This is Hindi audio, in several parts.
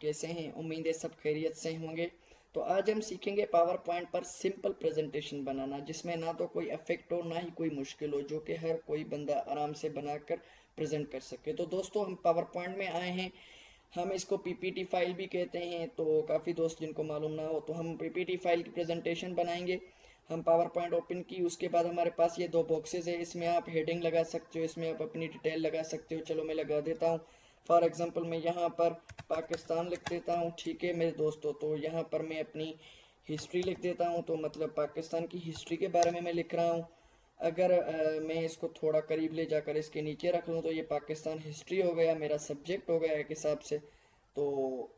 कैसे हैं? उम्मीद है सब खैरियत से होंगे। तो आज हम सीखेंगे पावर पॉइंट पर सिंपल प्रेजेंटेशन बनाना, जिसमें ना तो कोई इफेक्ट हो ना ही कोई मुश्किल हो, जो कि हर कोई बंदा आराम से बनाकर प्रेजेंट कर सके। तो दोस्तों हम पावर पॉइंट में आए हैं। हम इसको पीपीटी फाइल भी कहते हैं, तो काफ़ी दोस्त जिनको मालूम ना हो, तो हम पीपीटी फाइल की प्रेजेंटेशन बनाएंगे। हम पावर पॉइंट ओपन की, उसके बाद हमारे पास ये दो बॉक्सेस है, इसमें आप हेडिंग लगा सकते हो, इसमें आप अपनी डिटेल लगा सकते हो। चलो मैं लगा देता हूँ। फॉर एग्जांपल मैं यहाँ पर पाकिस्तान लिख देता हूँ, ठीक है मेरे दोस्तों। तो यहाँ पर मैं अपनी हिस्ट्री लिख देता हूँ, तो मतलब पाकिस्तान की हिस्ट्री के बारे में मैं लिख रहा हूँ। अगर मैं इसको थोड़ा करीब ले जाकर इसके नीचे रख लूँ तो ये पाकिस्तान हिस्ट्री हो गया, मेरा सब्जेक्ट हो गया एक हिसाब से। तो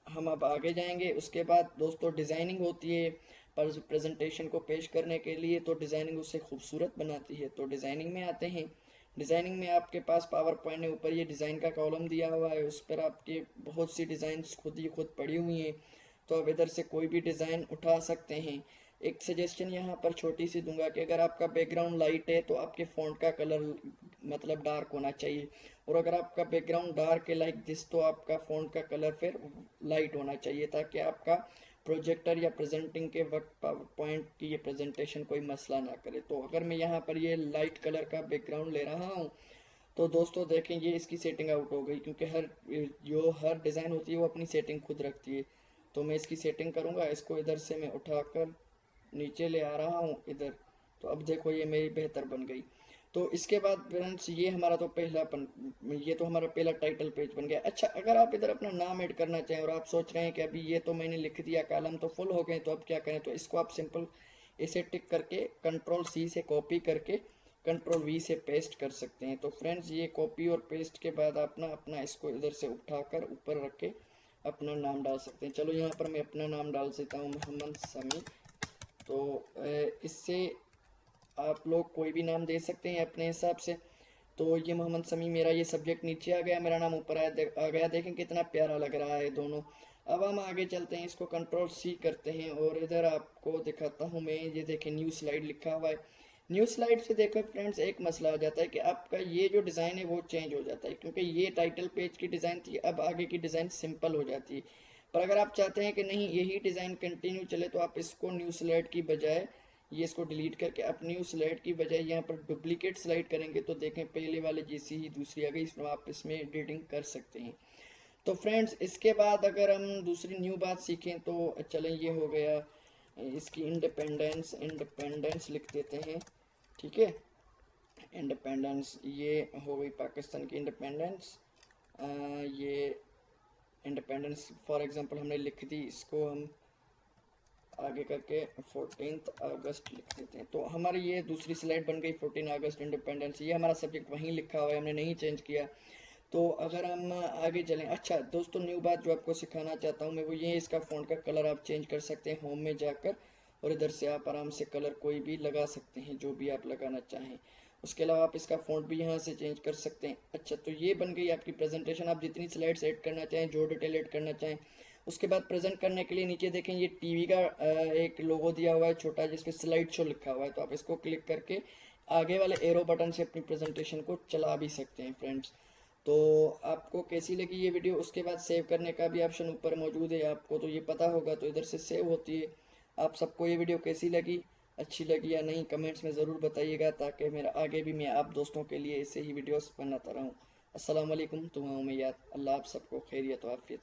हम अब आगे जाएंगे। उसके बाद दोस्तों डिज़ाइनिंग होती है पर प्रेजेंटेशन को पेश करने के लिए, तो डिज़ाइनिंग उसे खूबसूरत बनाती है। तो डिज़ाइनिंग में आते हैं। डिज़ाइनिंग में आपके पास पावर पॉइंट में ऊपर ये डिज़ाइन का कॉलम दिया हुआ है, उस पर आपके बहुत सी डिज़ाइंस खुद ही खुद पड़ी हुई हैं। तो आप इधर से कोई भी डिज़ाइन उठा सकते हैं। एक सजेशन यहाँ पर छोटी सी दूंगा कि अगर आपका बैकग्राउंड लाइट है तो आपके फ़ॉन्ट का कलर मतलब डार्क होना चाहिए, और अगर आपका बैकग्राउंड डार्क है लाइक दिस, तो आपका फ़ॉन्ट का कलर फिर लाइट होना चाहिए, ताकि आपका प्रोजेक्टर या प्रेजेंटिंग के वक्त पावर पॉइंट की ये प्रेजेंटेशन कोई मसला ना करे। तो अगर मैं यहाँ पर ये लाइट कलर का बैकग्राउंड ले रहा हूँ, तो दोस्तों देखें ये इसकी सेटिंग आउट हो गई, क्योंकि हर डिज़ाइन होती है वो अपनी सेटिंग खुद रखती है। तो मैं इसकी सेटिंग करूँगा, इसको इधर से मैं उठाकर नीचे ले आ रहा हूँ इधर। तो अब देखो ये मेरी बेहतर बन गई। तो इसके बाद फ्रेंड्स ये हमारा तो ये तो हमारा पहला टाइटल पेज बन गया। अच्छा, अगर आप इधर अपना नाम ऐड करना चाहें और आप सोच रहे हैं कि अभी ये तो मैंने लिख दिया, कॉलम तो फुल हो गए, तो अब क्या करें, तो इसको आप सिंपल इसे टिक करके कंट्रोल सी से कॉपी करके कंट्रोल वी से पेस्ट कर सकते हैं। तो फ्रेंड्स ये कॉपी और पेस्ट के बाद आप ना अपना इसको इधर से उठाकर ऊपर रख के अपना नाम डाल सकते हैं। चलो यहाँ पर मैं अपना नाम डाल देता हूँ, मोहम्मद समी। तो इससे आप लोग कोई भी नाम दे सकते हैं अपने हिसाब से। तो ये मोहम्मद समी, मेरा ये सब्जेक्ट नीचे आ गया, मेरा नाम ऊपर आ गया। देखें कितना प्यारा लग रहा है दोनों। अब हम आगे चलते हैं, इसको कंट्रोल सी करते हैं और इधर आपको दिखाता हूँ मैं। ये देखें न्यू स्लाइड लिखा हुआ है। न्यू स्लाइड से देखो फ्रेंड्स एक मसला आ जाता है कि आपका ये जो डिज़ाइन है वो चेंज हो जाता है, क्योंकि ये टाइटल पेज की डिज़ाइन थी, अब आगे की डिज़ाइन सिंपल हो जाती है। पर अगर आप चाहते हैं कि नहीं यही डिज़ाइन कंटिन्यू चले, तो आप इसको न्यू स्लाइड की बजाय ये इसको डिलीट करके आप न्यू स्लाइड की बजाय यहाँ पर डुप्लीकेट स्लाइड करेंगे, तो देखें पहले वाले जैसी ही दूसरी आ गई, इसमें आप इसमें एडिटिंग कर सकते हैं। तो फ्रेंड्स इसके बाद अगर हम दूसरी न्यू बात सीखें तो चलें, ये हो गया इसकी इंडिपेंडेंस। इंडिपेंडेंस लिख देते हैं, ठीक है। इंडिपेंडेंस ये हो गई पाकिस्तान की इंडिपेंडेंस। ये इंडिपेंडेंस फॉर एग्जांपल हमने लिख दी, इसको हम आगे करके 14 अगस्त लिख देते हैं। तो हमारी ये दूसरी स्लाइड बन गई 14 अगस्त इंडिपेंडेंस। ये हमारा सब्जेक्ट वहीं लिखा हुआ है, हमने नहीं चेंज किया। तो अगर हम आगे चलें, अच्छा दोस्तों न्यू बात जो आपको सिखाना चाहता हूँ मैं वो ये, इसका फ़ॉन्ट का कलर आप चेंज कर सकते हैं होम में जाकर, और इधर से आप आराम से कलर कोई भी लगा सकते हैं जो भी आप लगाना चाहें। उसके अलावा आप इसका फ़ॉन्ट भी यहाँ से चेंज कर सकते हैं। अच्छा, तो ये बन गई आपकी प्रेजेंटेशन। आप जितनी स्लाइड्स ऐड करना चाहें, जो डिटेल ऐड करना चाहें, उसके बाद प्रेजेंट करने के लिए नीचे देखें ये टीवी का एक लोगो दिया हुआ है छोटा, जिसपे स्लाइड शो लिखा हुआ है। तो आप इसको क्लिक करके आगे वाले एरो बटन से अपनी प्रेजेंटेशन को चला भी सकते हैं फ्रेंड्स। तो आपको कैसी लगी ये वीडियो, उसके बाद सेव करने का भी ऑप्शन ऊपर मौजूद है, आपको तो ये पता होगा, तो इधर से सेव होती है। आप सबको ये वीडियो कैसी लगी, अच्छी लगी या नहीं, कमेंट्स में ज़रूर बताइएगा, ताकि मेरा आगे भी मैं आप दोस्तों के लिए ऐसे ही वीडियोस बनाता रहूँ। अस्सलाम वालेकुम, दुआओं में याद। अल्लाह आप सबको खैरियत और आफियत